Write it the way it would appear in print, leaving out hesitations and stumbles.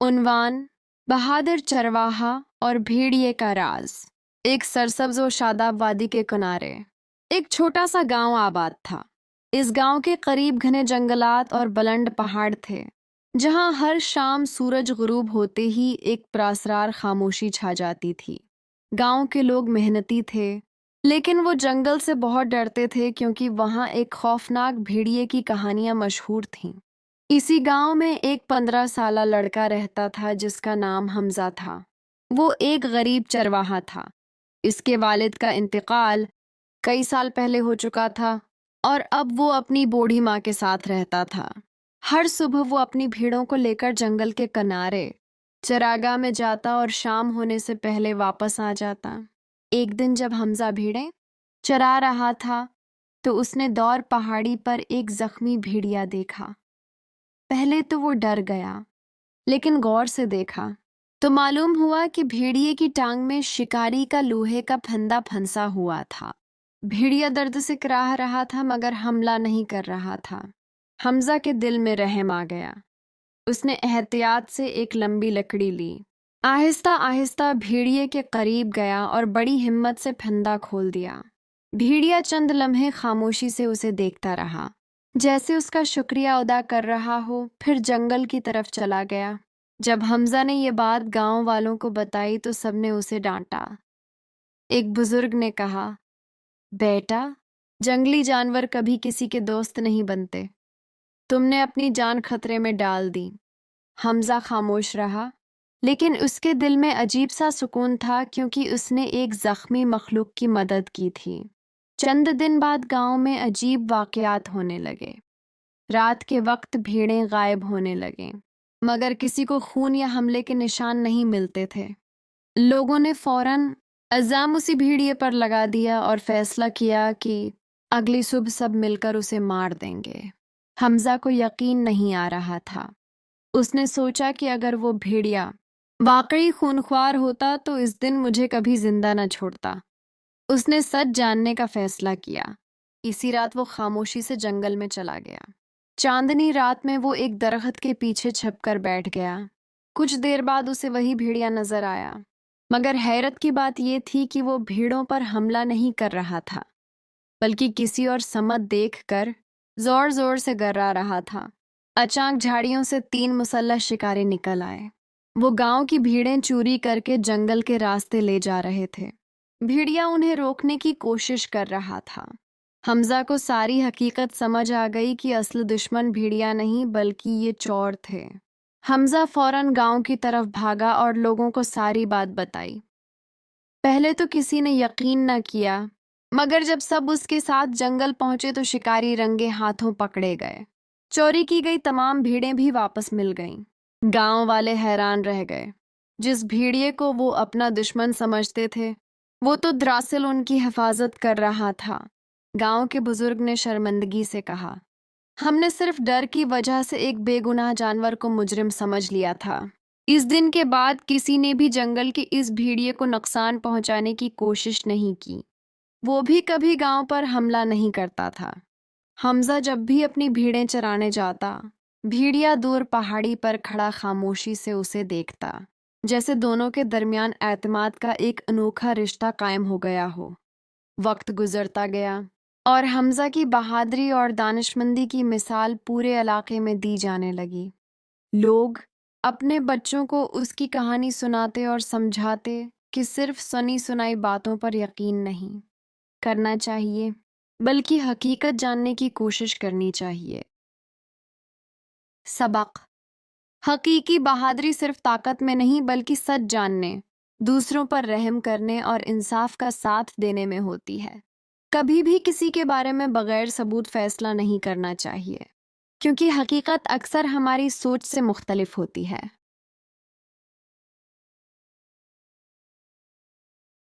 عنوان: بہادر چرواہا اور بھیڑیے کا راز۔ ایک سرسبز و شاداب وادی کے کنارے ایک چھوٹا سا گاؤں آباد تھا۔ اس گاؤں کے قریب گھنے جنگلات اور بلند پہاڑ تھے، جہاں ہر شام سورج غروب ہوتے ہی ایک پراسرار خاموشی چھا جاتی تھی۔ گاؤں کے لوگ محنتی تھے، لیکن وہ جنگل سے بہت ڈرتے تھے کیونکہ وہاں ایک خوفناک بھیڑیے کی کہانیاں مشہور تھیں۔ اسی گاؤں میں ایک 15 سالہ لڑکا رہتا تھا جس کا نام حمزہ تھا۔ وہ ایک غریب چرواہا تھا۔ اس کے والد کا انتقال کئی سال پہلے ہو چکا تھا اور اب وہ اپنی بوڑھی ماں کے ساتھ رہتا تھا۔ ہر صبح وہ اپنی بھیڑوں کو لے کر جنگل کے کنارے چراگاہ میں جاتا اور شام ہونے سے پہلے واپس آ جاتا۔ ایک دن جب حمزہ بھیڑیں چرا رہا تھا تو اس نے دور پہاڑی پر ایک زخمی بھیڑیا دیکھا۔ پہلے تو وہ ڈر گیا، لیکن غور سے دیکھا تو معلوم ہوا کہ بھیڑیے کی ٹانگ میں شکاری کا لوہے کا پھندا پھنسا ہوا تھا۔ بھیڑیا درد سے کراہ رہا تھا مگر حملہ نہیں کر رہا تھا۔ حمزہ کے دل میں رحم آ گیا۔ اس نے احتیاط سے ایک لمبی لکڑی لی، آہستہ آہستہ بھیڑیے کے قریب گیا اور بڑی ہمت سے پھندا کھول دیا۔ بھیڑیا چند لمحے خاموشی سے اسے دیکھتا رہا، جیسے اس کا شکریہ ادا کر رہا ہو، پھر جنگل کی طرف چلا گیا۔ جب حمزہ نے یہ بات گاؤں والوں کو بتائی تو سب نے اسے ڈانٹا۔ ایک بزرگ نے کہا، بیٹا، جنگلی جانور کبھی کسی کے دوست نہیں بنتے۔ تم نے اپنی جان خطرے میں ڈال دی۔ حمزہ خاموش رہا، لیکن اس کے دل میں عجیب سا سکون تھا کیونکہ اس نے ایک زخمی مخلوق کی مدد کی تھی۔ چند دن بعد گاؤں میں عجیب واقعات ہونے لگے۔ رات کے وقت بھیڑیں غائب ہونے لگیں، مگر کسی کو خون یا حملے کے نشان نہیں ملتے تھے۔ لوگوں نے فوراً الزام اسی بھیڑیے پر لگا دیا اور فیصلہ کیا کہ اگلی صبح سب مل کر اسے مار دیں گے۔ حمزہ کو یقین نہیں آ رہا تھا۔ اس نے سوچا کہ اگر وہ بھیڑیا واقعی خونخوار ہوتا تو اس دن مجھے کبھی زندہ نہ چھوڑتا۔ اس نے سچ جاننے کا فیصلہ کیا۔ اسی رات وہ خاموشی سے جنگل میں چلا گیا۔ چاندنی رات میں وہ ایک درخت کے پیچھے چھپ کر بیٹھ گیا۔ کچھ دیر بعد اسے وہی بھیڑیا نظر آیا، مگر حیرت کی بات یہ تھی کہ وہ بھیڑوں پر حملہ نہیں کر رہا تھا، بلکہ کسی اور سمت دیکھ کر زور زور سے گرا رہا تھا۔ اچانک جھاڑیوں سے 3 مسلح شکاری نکل آئے۔ وہ گاؤں کی بھیڑیں چوری کر کے جنگل کے راستے لے جا رہے تھے۔ بھیڑیا انہیں روکنے کی کوشش کر رہا تھا۔ حمزہ کو ساری حقیقت سمجھ آ گئی کہ اصل دشمن بھیڑیا نہیں بلکہ یہ چور تھے۔ حمزہ فوراً گاؤں کی طرف بھاگا اور لوگوں کو ساری بات بتائی۔ پہلے تو کسی نے یقین نہ کیا، مگر جب سب اس کے ساتھ جنگل پہنچے تو شکاری رنگے ہاتھوں پکڑے گئے۔ چوری کی گئی تمام بھیڑیں بھی واپس مل گئیں۔ گاؤں والے حیران رہ گئے۔ جس بھیڑیے کو وہ اپنا دشمن سمجھتے تھے، وہ تو دراصل ان کی حفاظت کر رہا تھا۔ گاؤں کے بزرگ نے شرمندگی سے کہا، ہم نے صرف ڈر کی وجہ سے ایک بے گناہ جانور کو مجرم سمجھ لیا تھا۔ اس دن کے بعد کسی نے بھی جنگل کے اس بھیڑیے کو نقصان پہنچانے کی کوشش نہیں کی۔ وہ بھی کبھی گاؤں پر حملہ نہیں کرتا تھا۔ حمزہ جب بھی اپنی بھیڑیں چرانے جاتا، بھیڑیا دور پہاڑی پر کھڑا خاموشی سے اسے دیکھتا، جیسے دونوں کے درمیان اعتماد کا ایک انوکھا رشتہ قائم ہو گیا ہو۔ وقت گزرتا گیا اور حمزہ کی بہادری اور دانشمندی کی مثال پورے علاقے میں دی جانے لگی۔ لوگ اپنے بچوں کو اس کی کہانی سناتے اور سمجھاتے کہ صرف سنی سنائی باتوں پر یقین نہیں کرنا چاہیے، بلکہ حقیقت جاننے کی کوشش کرنی چاہیے۔ سبق: حقیقی بہادری صرف طاقت میں نہیں بلکہ سچ جاننے، دوسروں پر رحم کرنے اور انصاف کا ساتھ دینے میں ہوتی ہے۔ کبھی بھی کسی کے بارے میں بغیر ثبوت فیصلہ نہیں کرنا چاہیے، کیونکہ حقیقت اکثر ہماری سوچ سے مختلف ہوتی ہے۔